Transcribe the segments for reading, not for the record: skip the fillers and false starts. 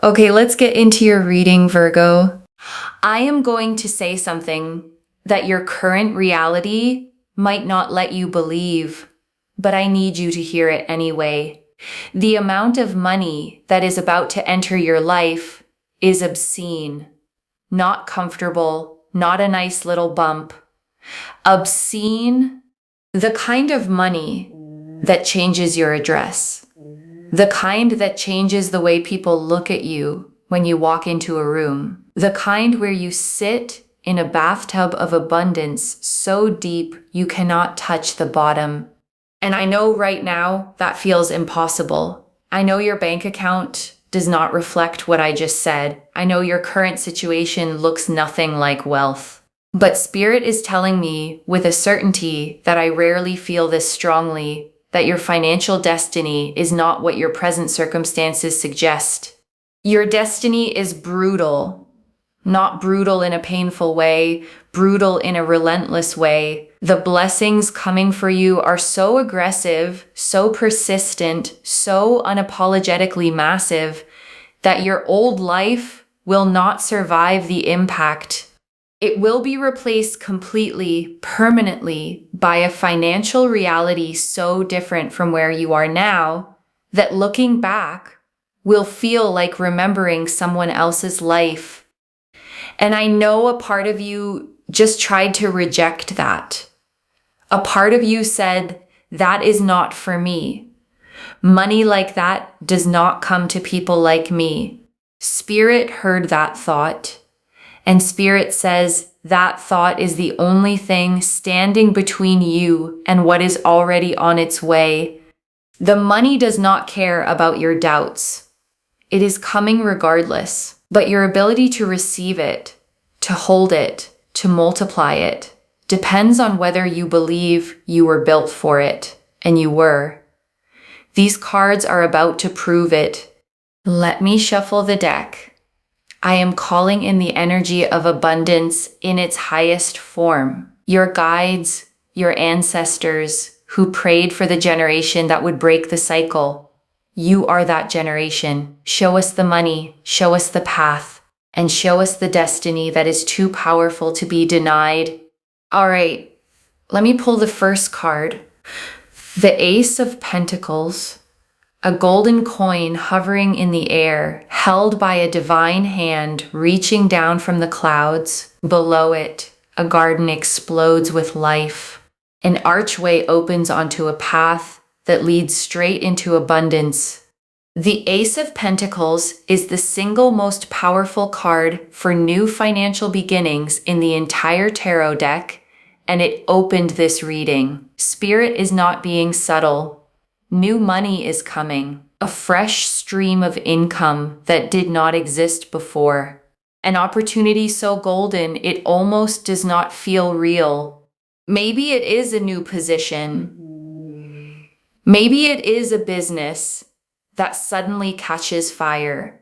Okay, let's get into your reading, Virgo. I am going to say something that your current reality might not let you believe, but I need you to hear it anyway. The amount of money that is about to enter your life is obscene, not comfortable, not a nice little bump. Obscene, the kind of money that changes your address. The kind that changes the way people look at you when you walk into a room. The kind where you sit in a bathtub of abundance so deep you cannot touch the bottom. And I know right now that feels impossible. I know your bank account does not reflect what I just said. I know your current situation looks nothing like wealth. But Spirit is telling me with a certainty that I rarely feel this strongly, that your financial destiny is not what your present circumstances suggest. Your destiny is brutal, not brutal in a painful way, brutal in a relentless way. The blessings coming for you are so aggressive, so persistent, so unapologetically massive that your old life will not survive the impact. It will be replaced completely, permanently, by a financial reality so different from where you are now that looking back will feel like remembering someone else's life. And I know a part of you just tried to reject that. A part of you said, that is not for me. Money like that does not come to people like me. Spirit heard that thought. And Spirit says that thought is the only thing standing between you and what is already on its way. The money does not care about your doubts. It is coming regardless, but your ability to receive it, to hold it, to multiply it, depends on whether you believe you were built for it, and you were. These cards are about to prove it. Let me shuffle the deck. I am calling in the energy of abundance in its highest form. Your guides, your ancestors who prayed for the generation that would break the cycle. You are that generation. Show us the money, show us the path, and show us the destiny that is too powerful to be denied. All right, let me pull the first card. The Ace of Pentacles. A golden coin hovering in the air, held by a divine hand reaching down from the clouds. Below it, a garden explodes with life. An archway opens onto a path that leads straight into abundance. The Ace of Pentacles is the single most powerful card for new financial beginnings in the entire tarot deck, and it opened this reading. Spirit is not being subtle. New money is coming, a fresh stream of income that did not exist before. An opportunity so golden it almost does not feel real. Maybe it is a new position. Maybe it is a business that suddenly catches fire.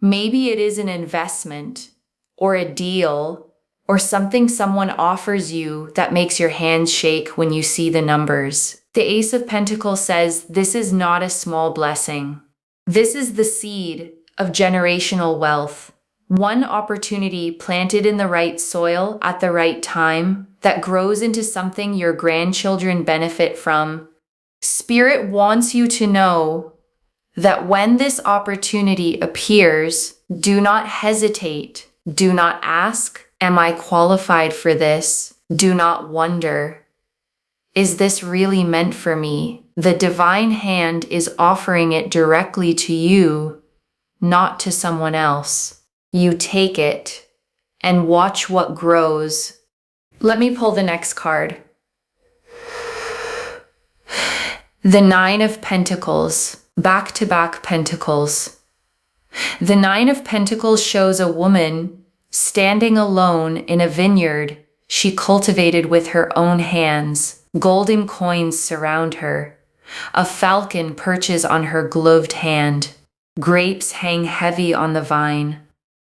Maybe it is an investment or a deal or something someone offers you that makes your hands shake when you see the numbers. The Ace of Pentacles says this is not a small blessing. This is the seed of generational wealth. One opportunity planted in the right soil at the right time that grows into something your grandchildren benefit from. Spirit wants you to know that when this opportunity appears, do not hesitate. Do not ask, am I qualified for this? Do not wonder, is this really meant for me? The divine hand is offering it directly to you, not to someone else. You take it and watch what grows. Let me pull the next card. The Nine of Pentacles, back-to-back pentacles. The Nine of Pentacles shows a woman standing alone in a vineyard she cultivated with her own hands. Golden coins surround her. A falcon perches on her gloved hand. Grapes hang heavy on the vine.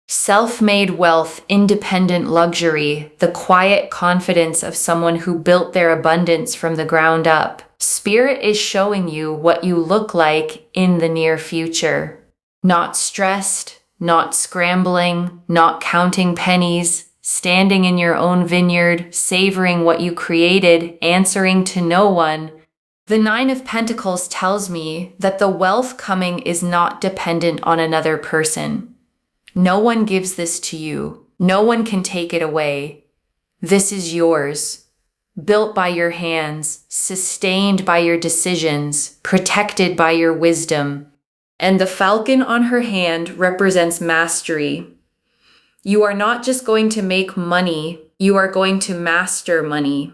Self-made wealth, independent luxury, the quiet confidence of someone who built their abundance from the ground up. Spirit is showing you what you look like in the near future. Not stressed, not scrambling, not counting pennies, standing in your own vineyard, savoring what you created, answering to no one. The Nine of Pentacles tells me that the wealth coming is not dependent on another person. No one gives this to you. No one can take it away. This is yours. Built by your hands, sustained by your decisions, protected by your wisdom. And the falcon on her hand represents mastery. You are not just going to make money, you are going to master money.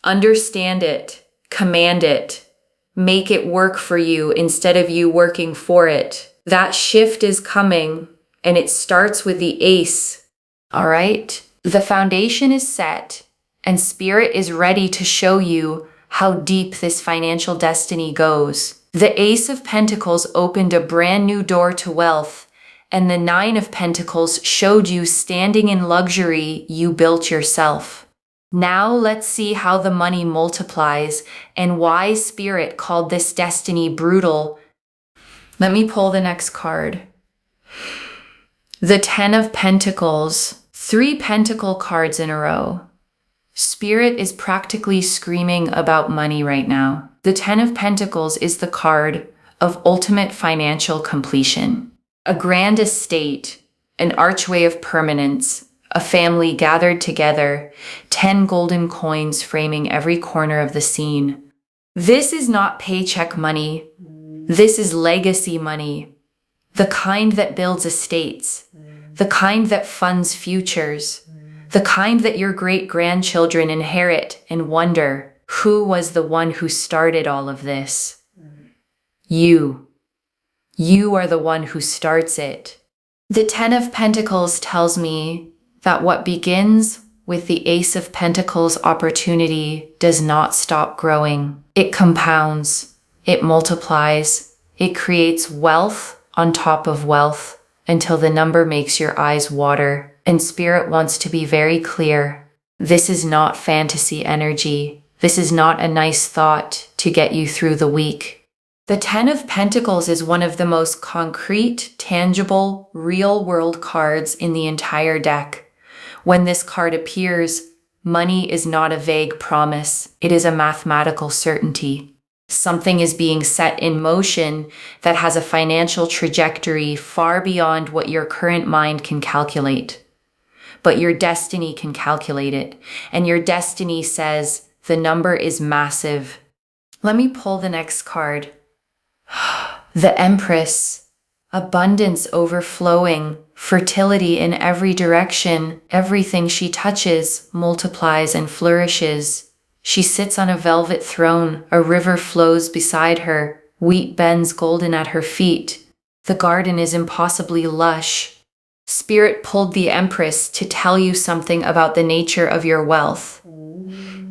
Understand it, command it, make it work for you instead of you working for it. That shift is coming, and it starts with the ace. All right? The foundation is set, and Spirit is ready to show you how deep this financial destiny goes. The Ace of Pentacles opened a brand new door to wealth, and the Nine of Pentacles showed you standing in luxury you built yourself. Now let's see how the money multiplies and why Spirit called this destiny brutal. Let me pull the next card. The Ten of Pentacles, 3 pentacle cards in a row. Spirit is practically screaming about money right now. The Ten of Pentacles is the card of ultimate financial completion. A grand estate, an archway of permanence, a family gathered together, 10 golden coins framing every corner of the scene. This is not paycheck money. This is legacy money. The kind that builds estates, the kind that funds futures, the kind that your great-grandchildren inherit and wonder, who was the one who started all of this? You. You are the one who starts it. The Ten of Pentacles tells me that what begins with the Ace of Pentacles opportunity does not stop growing. It compounds, it multiplies, it creates wealth on top of wealth until the number makes your eyes water. And Spirit wants to be very clear. This is not fantasy energy. This is not a nice thought to get you through the week. The Ten of Pentacles is one of the most concrete, tangible, real-world cards in the entire deck. When this card appears, money is not a vague promise. It is a mathematical certainty. Something is being set in motion that has a financial trajectory far beyond what your current mind can calculate. But your destiny can calculate it, and your destiny says the number is massive. Let me pull the next card. The Empress. Abundance overflowing, fertility in every direction. Everything she touches multiplies and flourishes. She sits on a velvet throne. A river flows beside her. Wheat bends golden at her feet. The garden is impossibly lush. Spirit pulled the Empress to tell you something about the nature of your wealth.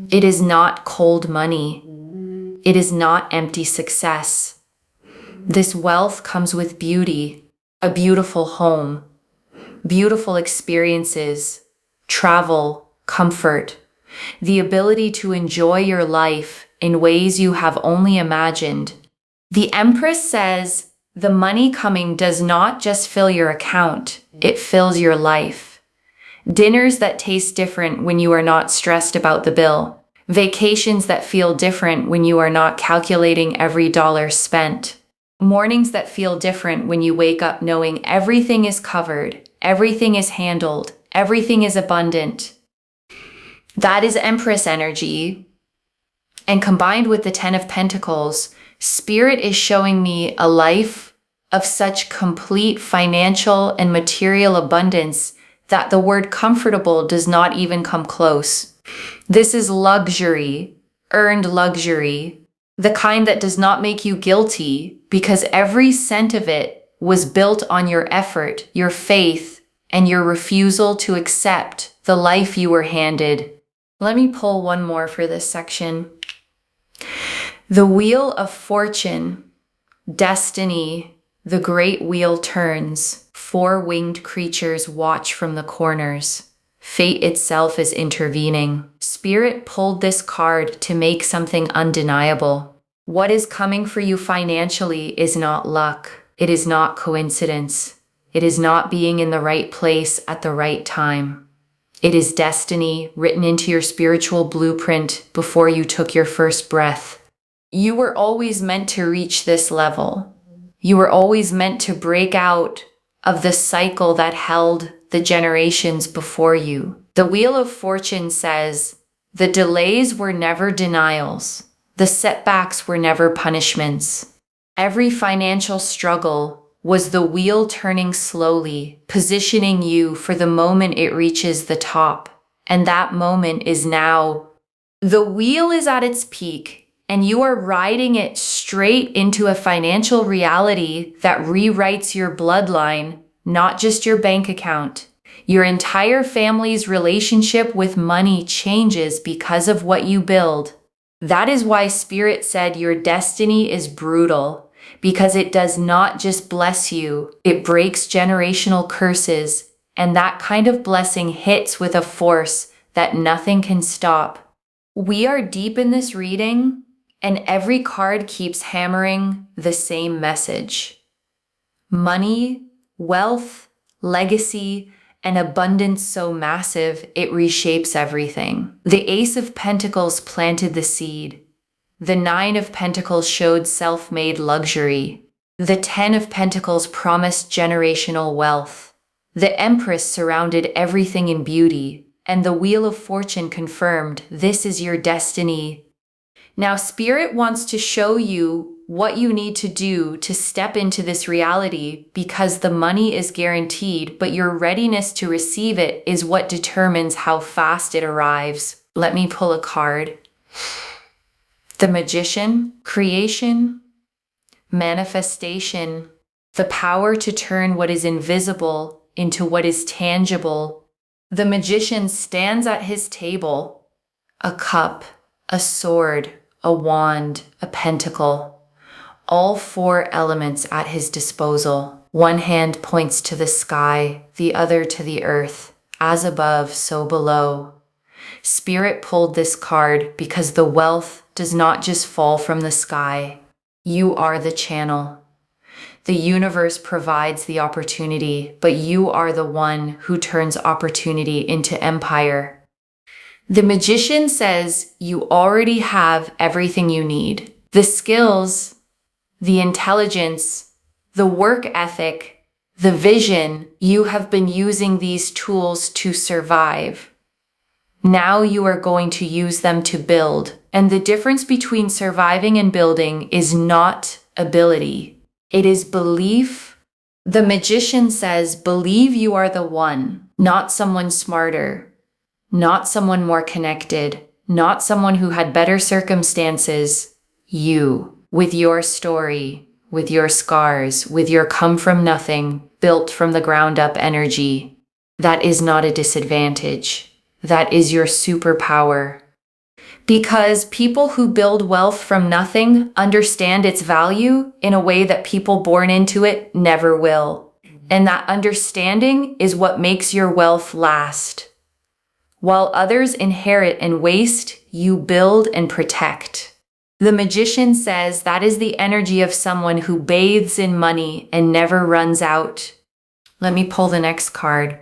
It is not cold money. It is not empty success. This wealth comes with beauty, a beautiful home, beautiful experiences, travel, comfort, the ability to enjoy your life in ways you have only imagined. The Empress says the money coming does not just fill your account, it fills your life. Dinners that taste different when you are not stressed about the bill. Vacations that feel different when you are not calculating every dollar spent. Mornings that feel different when you wake up knowing everything is covered, everything is handled, everything is abundant. That is Empress energy. And combined with the Ten of Pentacles, Spirit is showing me a life of such complete financial and material abundance that the word comfortable does not even come close. This is luxury, earned luxury, the kind that does not make you guilty because every cent of it was built on your effort, your faith, and your refusal to accept the life you were handed. Let me pull one more for this section. The Wheel of Fortune, destiny, the great wheel turns. 4 winged creatures watch from the corners. Fate itself is intervening. Spirit pulled this card to make something undeniable. What is coming for you financially is not luck. It is not coincidence. It is not being in the right place at the right time. It is destiny written into your spiritual blueprint before you took your first breath. You were always meant to reach this level. You were always meant to break out of the cycle that held the generations before you. The Wheel of Fortune says, the delays were never denials. The setbacks were never punishments. Every financial struggle was the wheel turning slowly, positioning you for the moment it reaches the top. And that moment is now. The wheel is at its peak, and you are riding it straight into a financial reality that rewrites your bloodline, not just your bank account. Your entire family's relationship with money changes because of what you build. That is why Spirit said your destiny is brutal, because it does not just bless you, it breaks generational curses, and that kind of blessing hits with a force that nothing can stop. We are deep in this reading, and every card keeps hammering the same message. Money, wealth, legacy, an abundance so massive it reshapes everything. The Ace of Pentacles planted the seed. The Nine of Pentacles showed self-made luxury. The Ten of Pentacles promised generational wealth. The Empress surrounded everything in beauty, and the Wheel of Fortune confirmed this is your destiny. Now, Spirit wants to show you what you need to do to step into this reality, because the money is guaranteed, but your readiness to receive it is what determines how fast it arrives. Let me pull a card. The Magician, creation, manifestation, the power to turn what is invisible into what is tangible. The Magician stands at his table, a cup, a sword, a wand, a pentacle. All four elements at his disposal. One hand points to the sky, the other to the earth. As above, so below. Spirit pulled this card because the wealth does not just fall from the sky. You are the channel. The universe provides the opportunity, but you are the one who turns opportunity into empire. The Magician says you already have everything you need. The skills, the intelligence, the work ethic, the vision. You have been using these tools to survive. Now you are going to use them to build. And the difference between surviving and building is not ability. It is belief. The Magician says, believe you are the one, not someone smarter, not someone more connected, not someone who had better circumstances. You, with your story, with your scars, with your come from nothing, built from the ground up energy. That is not a disadvantage. That is your superpower. Because people who build wealth from nothing understand its value in a way that people born into it never will. And that understanding is what makes your wealth last. While others inherit and waste, you build and protect. The Magician says that is the energy of someone who bathes in money and never runs out. Let me pull the next card.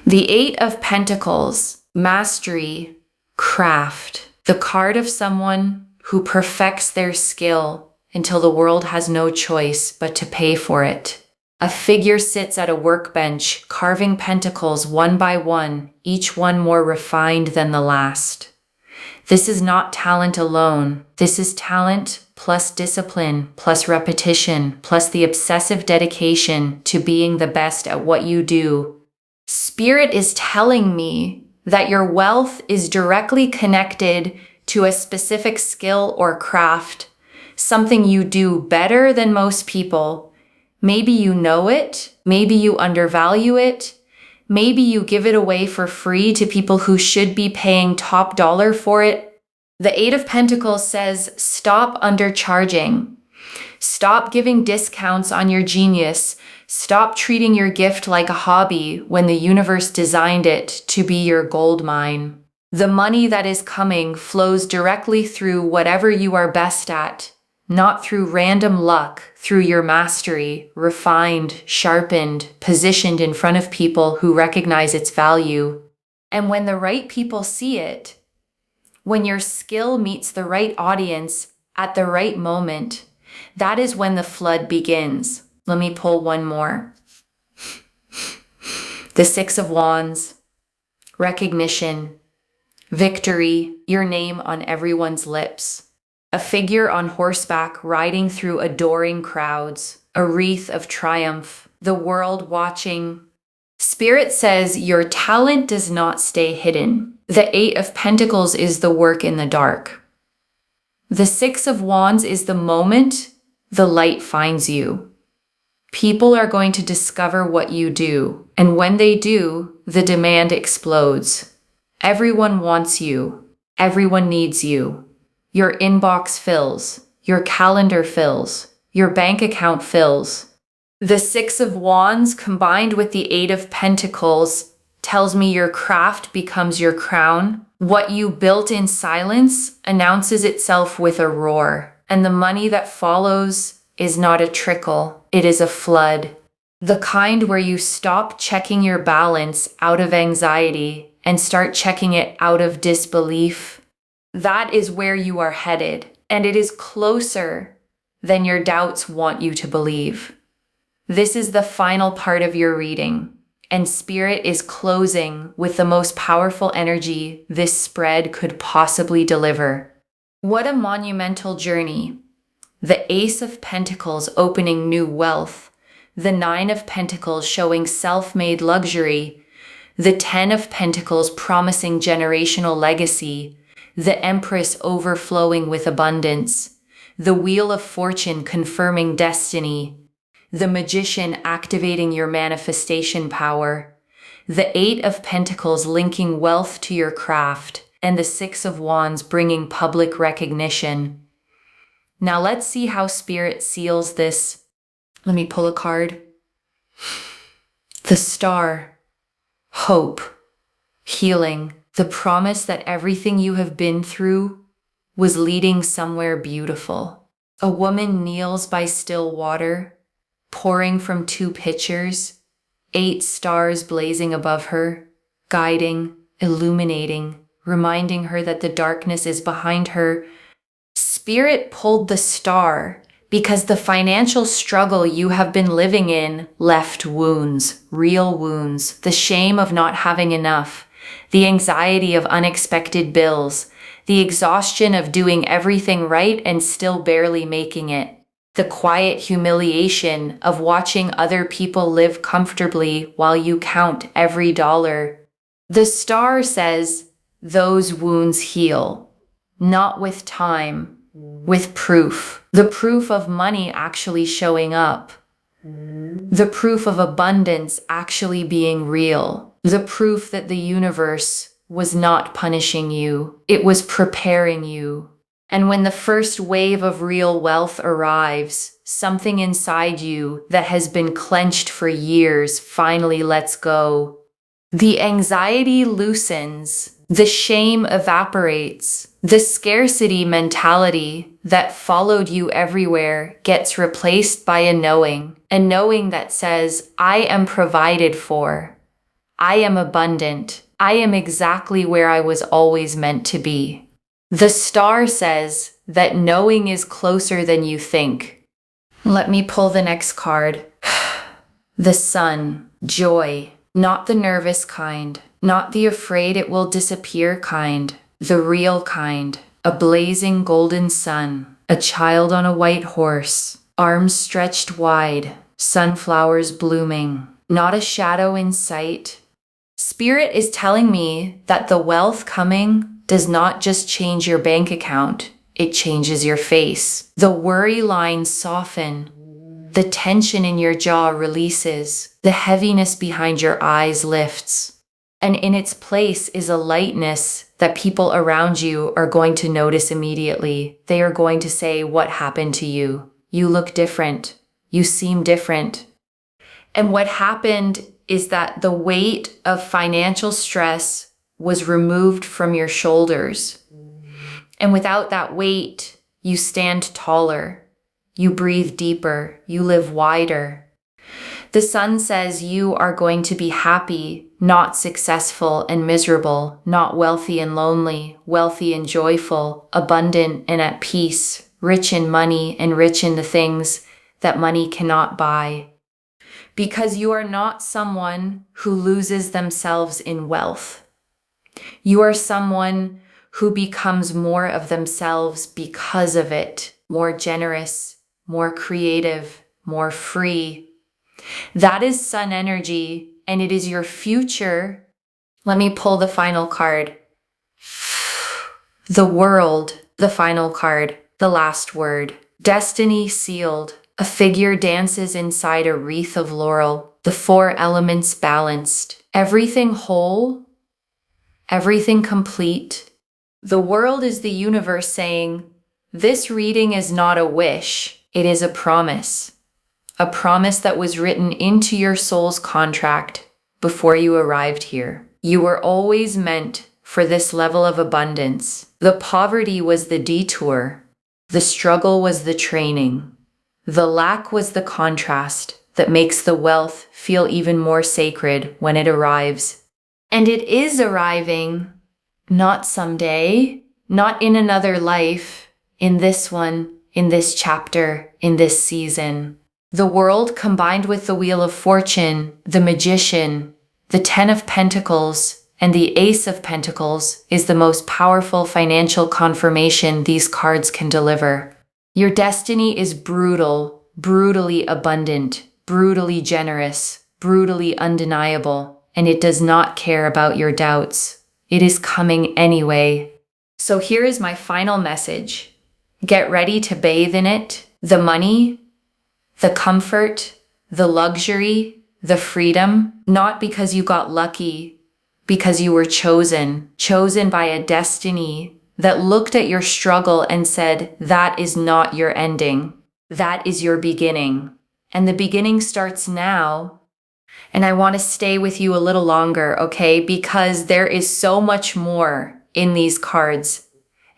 The Eight of Pentacles. Mastery, craft, the card of someone who perfects their skill until the world has no choice but to pay for it. A figure sits at a workbench, carving pentacles one by one, each one more refined than the last. This is not talent alone. This is talent plus discipline, plus repetition, plus the obsessive dedication to being the best at what you do. Spirit is telling me that your wealth is directly connected to a specific skill or craft, something you do better than most people. Maybe you know it, maybe you undervalue it, maybe you give it away for free to people who should be paying top dollar for it. The Eight of Pentacles says, stop undercharging. Stop giving discounts on your genius. Stop treating your gift like a hobby when the universe designed it to be your gold mine. The money that is coming flows directly through whatever you are best at. not through random luck, through your mastery, refined, sharpened, positioned in front of people who recognize its value. And when the right people see it, when your skill meets the right audience at the right moment, that is when the flood begins. Let me pull one more. The Six of Wands, recognition, victory, your name on everyone's lips. A figure on horseback riding through adoring crowds, a wreath of triumph, the world watching. Spirit says your talent does not stay hidden. The Eight of Pentacles is the work in the dark. The Six of Wands is the moment the light finds you. People are going to discover what you do, and when they do, the demand explodes. Everyone wants you. Everyone needs you. Your inbox fills. Your calendar fills. Your bank account fills. The Six of Wands combined with the Eight of Pentacles tells me your craft becomes your crown. What you built in silence announces itself with a roar, and the money that follows is not a trickle, it is a flood. The kind where you stop checking your balance out of anxiety and start checking it out of disbelief. That is where you are headed, and it is closer than your doubts want you to believe. This is the final part of your reading, and Spirit is closing with the most powerful energy this spread could possibly deliver. What a monumental journey. The Ace of Pentacles opening new wealth, the Nine of Pentacles showing self-made luxury, the Ten of Pentacles promising generational legacy, the Empress overflowing with abundance, the Wheel of Fortune confirming destiny, the Magician activating your manifestation power, the Eight of Pentacles linking wealth to your craft, and the Six of Wands bringing public recognition. Now let's see how Spirit seals this. Let me pull a card. The Star, hope, healing, the promise that everything you have been through was leading somewhere beautiful. A woman kneels by still water, pouring from two pitchers, 8 stars blazing above her, guiding, illuminating, reminding her that the darkness is behind her. Spirit pulled the star because the financial struggle you have been living in left wounds, real wounds, the shame of not having enough, the anxiety of unexpected bills, the exhaustion of doing everything right and still barely making it, the quiet humiliation of watching other people live comfortably while you count every dollar. The star says those wounds heal, not with time, with proof. The proof of money actually showing up. The proof of abundance actually being real. The proof that the universe was not punishing you. It was preparing you. And when the first wave of real wealth arrives, something inside you that has been clenched for years finally lets go. The anxiety loosens. The shame evaporates. The scarcity mentality that followed you everywhere gets replaced by a knowing that says, I am provided for. I am abundant. I am exactly where I was always meant to be. The star says that knowing is closer than you think. Let me pull the next card. The Sun, joy, not the nervous kind. Not the afraid it will disappear kind, the real kind. A blazing golden sun, a child on a white horse, arms stretched wide, sunflowers blooming, not a shadow in sight. Spirit is telling me that the wealth coming does not just change your bank account, it changes your face. The worry lines soften. The tension in your jaw releases. The heaviness behind your eyes lifts. And in its place is a lightness that people around you are going to notice immediately. They are going to say, what happened to you? You look different. You seem different. And what happened is that the weight of financial stress was removed from your shoulders. And without that weight, You stand taller. You breathe deeper. You live wider. The sun says you are going to be happy, not successful and miserable, not wealthy and lonely, wealthy and joyful, abundant and at peace, rich in money and rich in the things that money cannot buy. Because you are not someone who loses themselves in wealth. You are someone who becomes more of themselves because of it, more generous, more creative, more free. That is sun energy, and it is your future. Let me pull the final card. The World, the final card, the last word. Destiny sealed. A figure dances inside a wreath of laurel. The four elements balanced. Everything whole. Everything complete. The world is the universe saying, this reading is not a wish. It is a promise. A promise that was written into your soul's contract before you arrived here. You were always meant for this level of abundance. The poverty was the detour. The struggle was the training. The lack was the contrast that makes the wealth feel even more sacred when it arrives. And it is arriving, not someday, not in another life, in this one, in this chapter, in this season. The World combined with the Wheel of Fortune, the Magician, the Ten of Pentacles, and the Ace of Pentacles is the most powerful financial confirmation these cards can deliver. Your destiny is brutal, brutally abundant, brutally generous, brutally undeniable, and it does not care about your doubts. It is coming anyway. So here is my final message. Get ready to bathe in it. The money, the comfort, the luxury, the freedom, not because you got lucky, because you were chosen by a destiny that looked at your struggle and said, that is not your ending. That is your beginning. And the beginning starts now. And I want to stay with you a little longer, okay? Because there is so much more in these cards.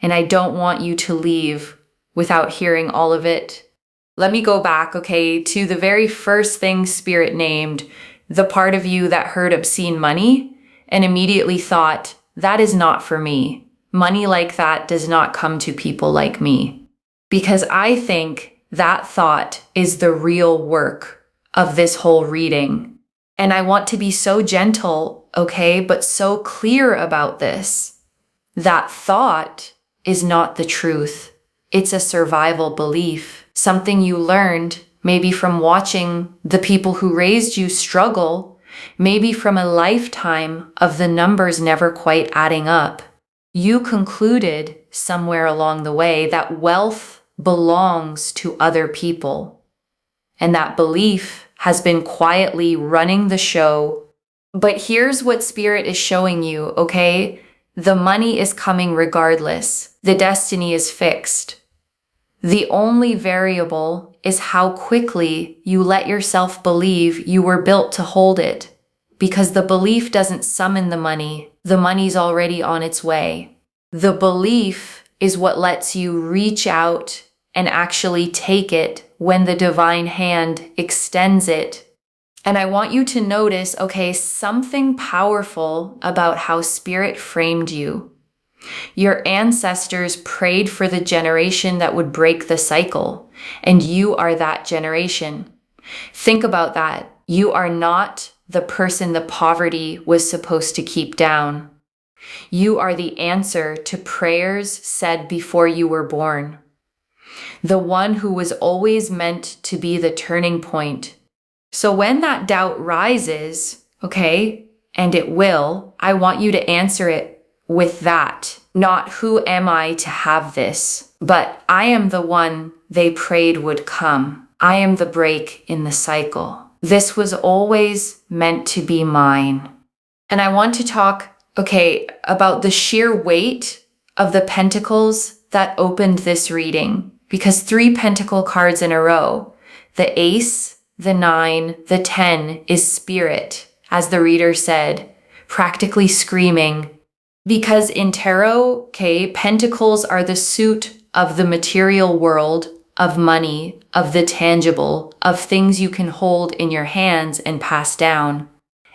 And I don't want you to leave without hearing all of it. Let me go back, okay, to the very first thing Spirit named, the part of you that heard obscene money and immediately thought, that is not for me. Money like that does not come to people like me. Because I think that thought is the real work of this whole reading. And I want to be so gentle, okay, but so clear about this. That thought is not the truth. It's a survival belief, something you learned maybe from watching the people who raised you struggle, maybe from a lifetime of the numbers never quite adding up. You concluded somewhere along the way that wealth belongs to other people. And that belief has been quietly running the show. But here's what Spirit is showing you, okay? The money is coming regardless. The destiny is fixed. The only variable is how quickly you let yourself believe you were built to hold it. Because the belief doesn't summon the money. The money's already on its way. The belief is what lets you reach out and actually take it when the divine hand extends it. And I want you to notice, okay, something powerful about how Spirit framed you. Your ancestors prayed for the generation that would break the cycle, and you are that generation. Think about that. You are not the person the poverty was supposed to keep down. You are the answer to prayers said before you were born. The one who was always meant to be the turning point. So when that doubt rises, okay, and it will, I want you to answer it with that. Not who am I to have this, but I am the one they prayed would come. I am the break in the cycle. This was always meant to be mine. And I want to talk, okay, about the sheer weight of the pentacles that opened this reading. Because 3 pentacle cards in a row, the ace, the 9, the 10 is Spirit, as the reader said, practically screaming. Because in tarot, okay, pentacles are the suit of the material world, of money, of the tangible, of things you can hold in your hands and pass down.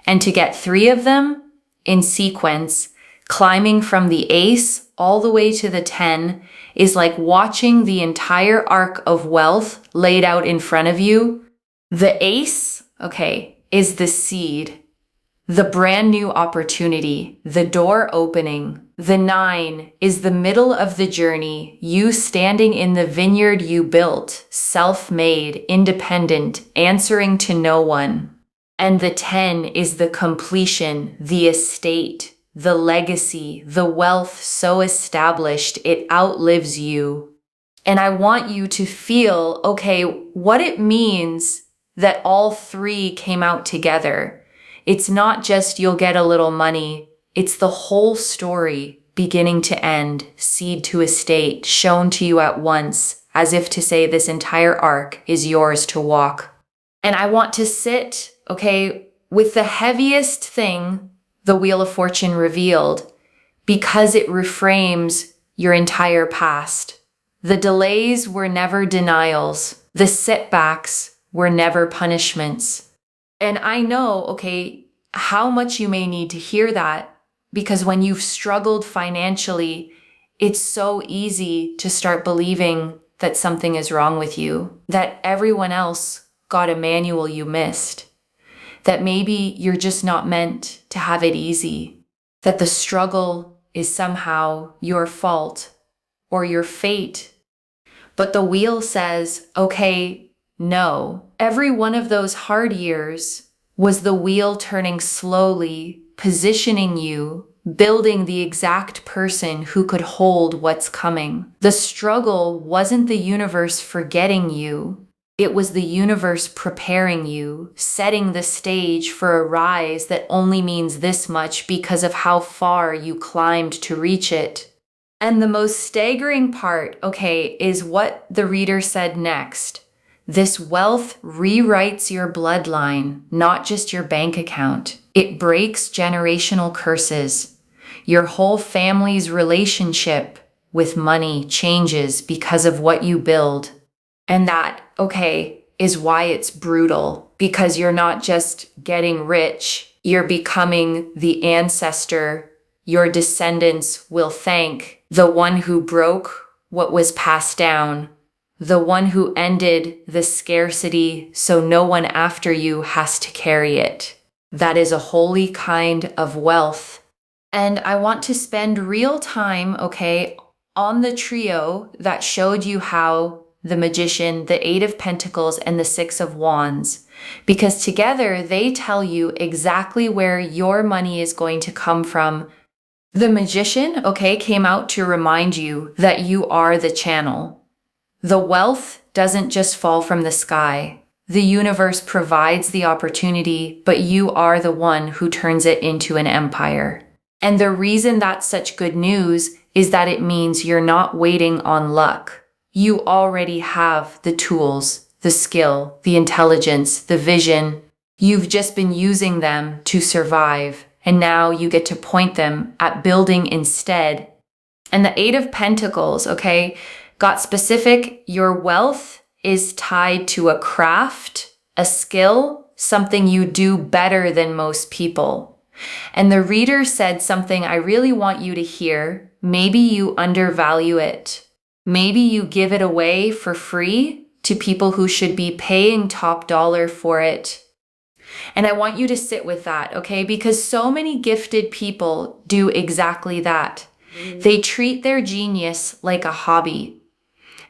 And to get 3 of them in sequence, climbing from the ace all the way to the 10 is like watching the entire arc of wealth laid out in front of you. The ace, is the seed, the brand new opportunity, the door opening. The 9 is the middle of the journey, you standing in the vineyard you built, self-made, independent, answering to no one. And the 10 is the completion, the estate, the legacy, the wealth so established it outlives you. And I want you to feel, what it means that all 3 came out together. It's not just you'll get a little money. It's the whole story, beginning to end, seed to estate, shown to you at once, as if to say this entire arc is yours to walk. And I want to sit, with the heaviest thing, the Wheel of Fortune revealed, because it reframes your entire past. The delays were never denials. The setbacks were never punishments. And I know, how much you may need to hear that, because when you've struggled financially, it's so easy to start believing that something is wrong with you, that everyone else got a manual you missed, that maybe you're just not meant to have it easy, that the struggle is somehow your fault or your fate. But the wheel says, no. Every one of those hard years was the wheel turning slowly, positioning you, building the exact person who could hold what's coming. The struggle wasn't the universe forgetting you. It was the universe preparing you, setting the stage for a rise that only means this much because of how far you climbed to reach it. And the most staggering part, is what the reader said next. This wealth rewrites your bloodline, not just your bank account. It breaks generational curses. Your whole family's relationship with money changes because of what you build. And that, is why it's brutal. Because you're not just getting rich, you're becoming the ancestor your descendants will thank, the one who broke what was passed down, the one who ended the scarcity so no one after you has to carry it. That is a holy kind of wealth. And I want to spend real time, on the trio that showed you how the Magician, the 8 of Pentacles, and the 6 of Wands, because together they tell you exactly where your money is going to come from. The Magician, came out to remind you that you are the channel. The wealth doesn't just fall from the sky. The universe provides the opportunity, but you are the one who turns it into an empire. And the reason that's such good news is that it means you're not waiting on luck. You already have the tools, the skill, the intelligence, the vision. You've just been using them to survive. And now you get to point them at building instead. And the 8 of Pentacles, got specific. Your wealth is tied to a craft, a skill, something you do better than most people. And the reader said something I really want you to hear. Maybe you undervalue it. Maybe you give it away for free to people who should be paying top dollar for it. And I want you to sit with that, because so many gifted people do exactly that. They treat their genius like a hobby.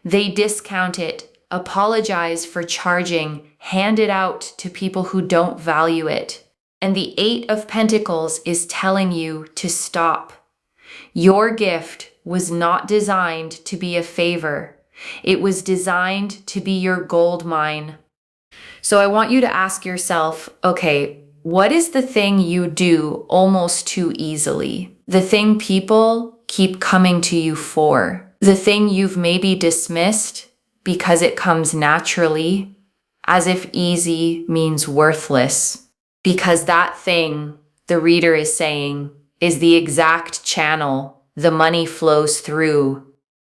They discount it, apologize for charging, hand it out to people who don't value it. And the 8 of Pentacles is telling you to stop. Your gift was not designed to be a favor. It was designed to be your gold mine. So I want you to ask yourself, what is the thing you do almost too easily? The thing people keep coming to you for? The thing you've maybe dismissed because it comes naturally, as if easy means worthless? Because that thing, the reader is saying, is the exact channel the money flows through.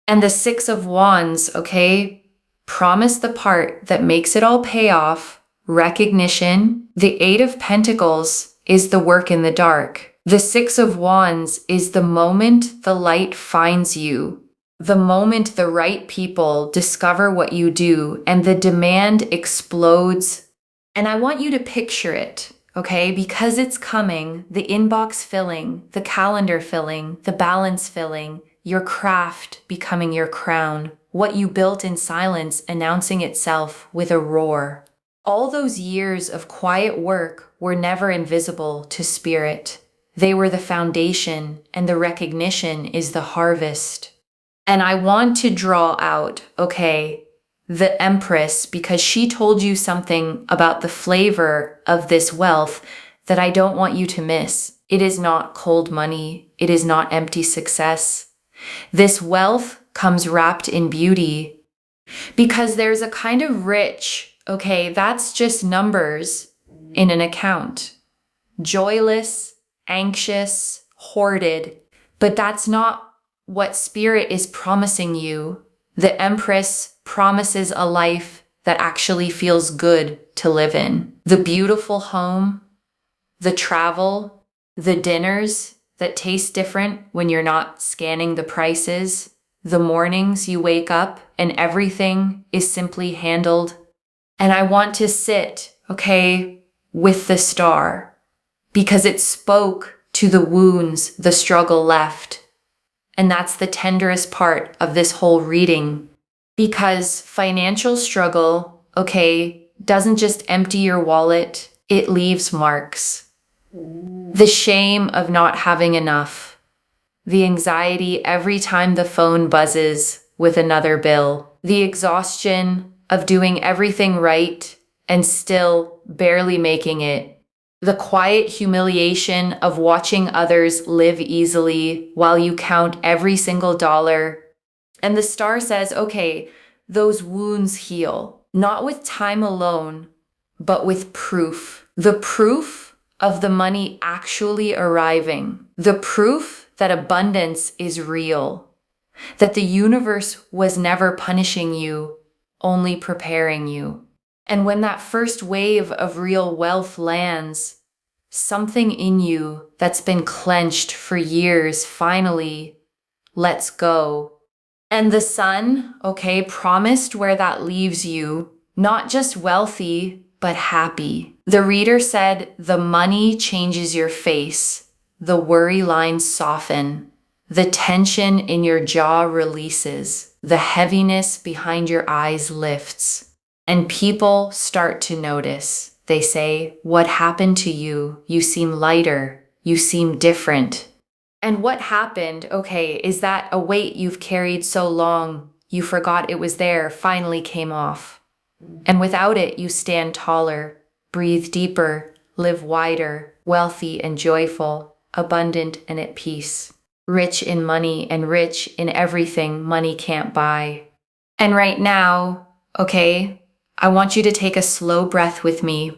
And the Six of Wands, okay, promise the part that makes it all pay off, recognition. The Eight of Pentacles is the work in the dark. The Six of Wands is the moment the light finds you, the moment the right people discover what you do and the demand explodes. And I want you to picture it, okay? Because it's coming, the inbox filling, the calendar filling, the balance filling, your craft becoming your crown, what you built in silence announcing itself with a roar. All those years of quiet work were never invisible to spirit. They were the foundation, and the recognition is the harvest. And I want to draw out, okay, the Empress, because she told you something about the flavor of this wealth that I don't want you to miss. It is not cold money. It is not empty success. This wealth comes wrapped in beauty because there's a kind of rich, okay, that's just numbers in an account. Joyless, anxious, hoarded, but that's not what Spirit is promising you. The Empress promises a life that actually feels good to live in. The beautiful home, the travel, the dinners that taste different when you're not scanning the prices, the mornings you wake up and everything is simply handled. And I want to sit, okay, with the star because it spoke to the wounds the struggle left. And that's the tenderest part of this whole reading. Because financial struggle, okay, doesn't just empty your wallet, it leaves marks. The shame of not having enough. The anxiety every time the phone buzzes with another bill. The exhaustion of doing everything right and still barely making it. The quiet humiliation of watching others live easily while you count every single dollar. And the star says, okay, those wounds heal, not with time alone, but with proof. The proof of the money actually arriving. The proof that abundance is real. That the universe was never punishing you, only preparing you. And when that first wave of real wealth lands, something in you that's been clenched for years finally lets go. And the sun, okay, promised where that leaves you, not just wealthy, but happy. The reader said, the money changes your face. The worry lines soften. The tension in your jaw releases. The heaviness behind your eyes lifts. And people start to notice. They say, what happened to you? You seem lighter. You seem different. And what happened, okay, is that a weight you've carried so long, you forgot it was there, finally came off. And without it, you stand taller, breathe deeper, live wider, wealthy and joyful, abundant and at peace, rich in money and rich in everything money can't buy. And right now, okay, I want you to take a slow breath with me.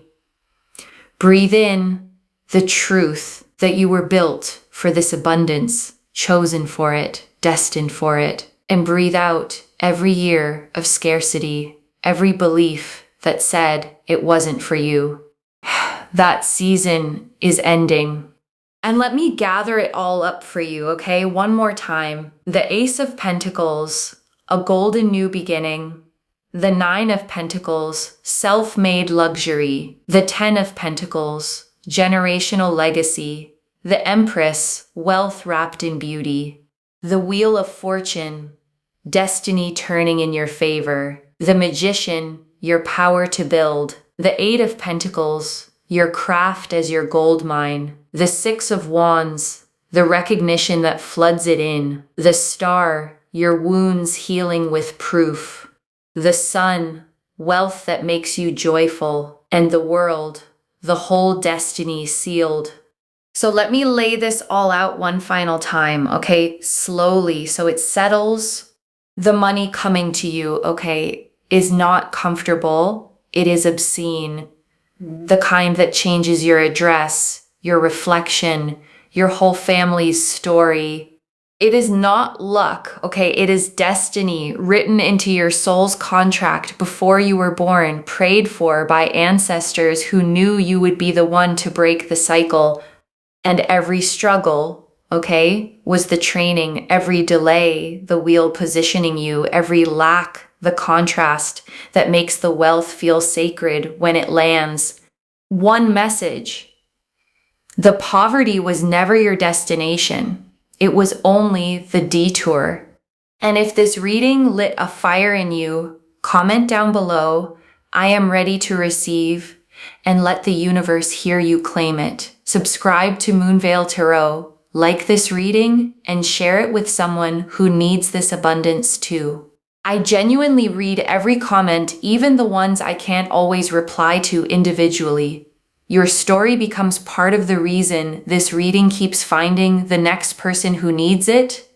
Breathe in the truth that you were built for this abundance, chosen for it, destined for it, and breathe out every year of scarcity, every belief that said it wasn't for you. That season is ending. And let me gather it all up for you, okay? One more time. The Ace of Pentacles, a golden new beginning. The Nine of Pentacles, self-made luxury. The Ten of Pentacles, generational legacy. The Empress, wealth wrapped in beauty. The Wheel of Fortune, destiny turning in your favor. The Magician, your power to build. The Eight of Pentacles, your craft as your gold mine. The Six of Wands, the recognition that floods it in. The Star, your wounds healing with proof. The Sun, wealth that makes you joyful. And the World, the whole destiny sealed. So let me lay this all out one final time, okay? Slowly, so it settles. The money coming to you, okay, is not comfortable. It is obscene. The kind that changes your address, your reflection, your whole family's story. It is not luck, okay? It is destiny written into your soul's contract before you were born, prayed for by ancestors who knew you would be the one to break the cycle. And every struggle, okay, was the training, every delay, the wheel positioning you, every lack, the contrast that makes the wealth feel sacred when it lands. One message: the poverty was never your destination. It was only the detour. And if this reading lit a fire in you, comment down below, I am ready to receive, and let the universe hear you claim it. Subscribe to Moonveil Tarot, like this reading, and share it with someone who needs this abundance too. I genuinely read every comment, even the ones I can't always reply to individually. Your story becomes part of the reason this reading keeps finding the next person who needs it.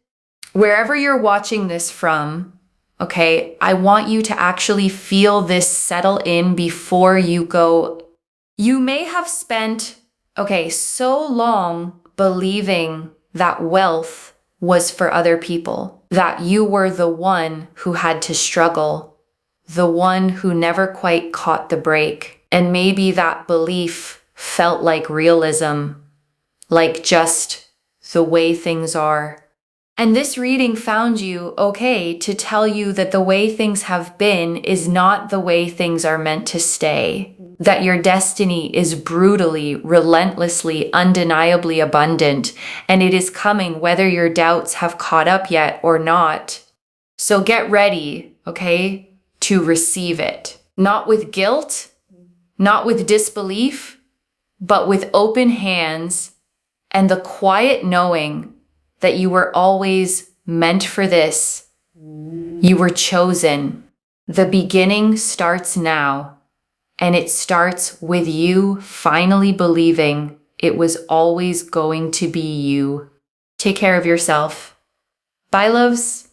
Wherever you're watching this from, okay, I want you to actually feel this settle in before you go. You may have spent, so long believing that wealth was for other people, that you were the one who had to struggle, the one who never quite caught the break. And maybe that belief felt like realism, like just the way things are. And this reading found you, to tell you that the way things have been is not the way things are meant to stay. That your destiny is brutally, relentlessly, undeniably abundant, and it is coming whether your doubts have caught up yet or not. So get ready, to receive it. Not with guilt, not with disbelief, but with open hands and the quiet knowing that you were always meant for this. You were chosen. The beginning starts now, and it starts with you finally believing it was always going to be you. Take care of yourself. Bye, loves.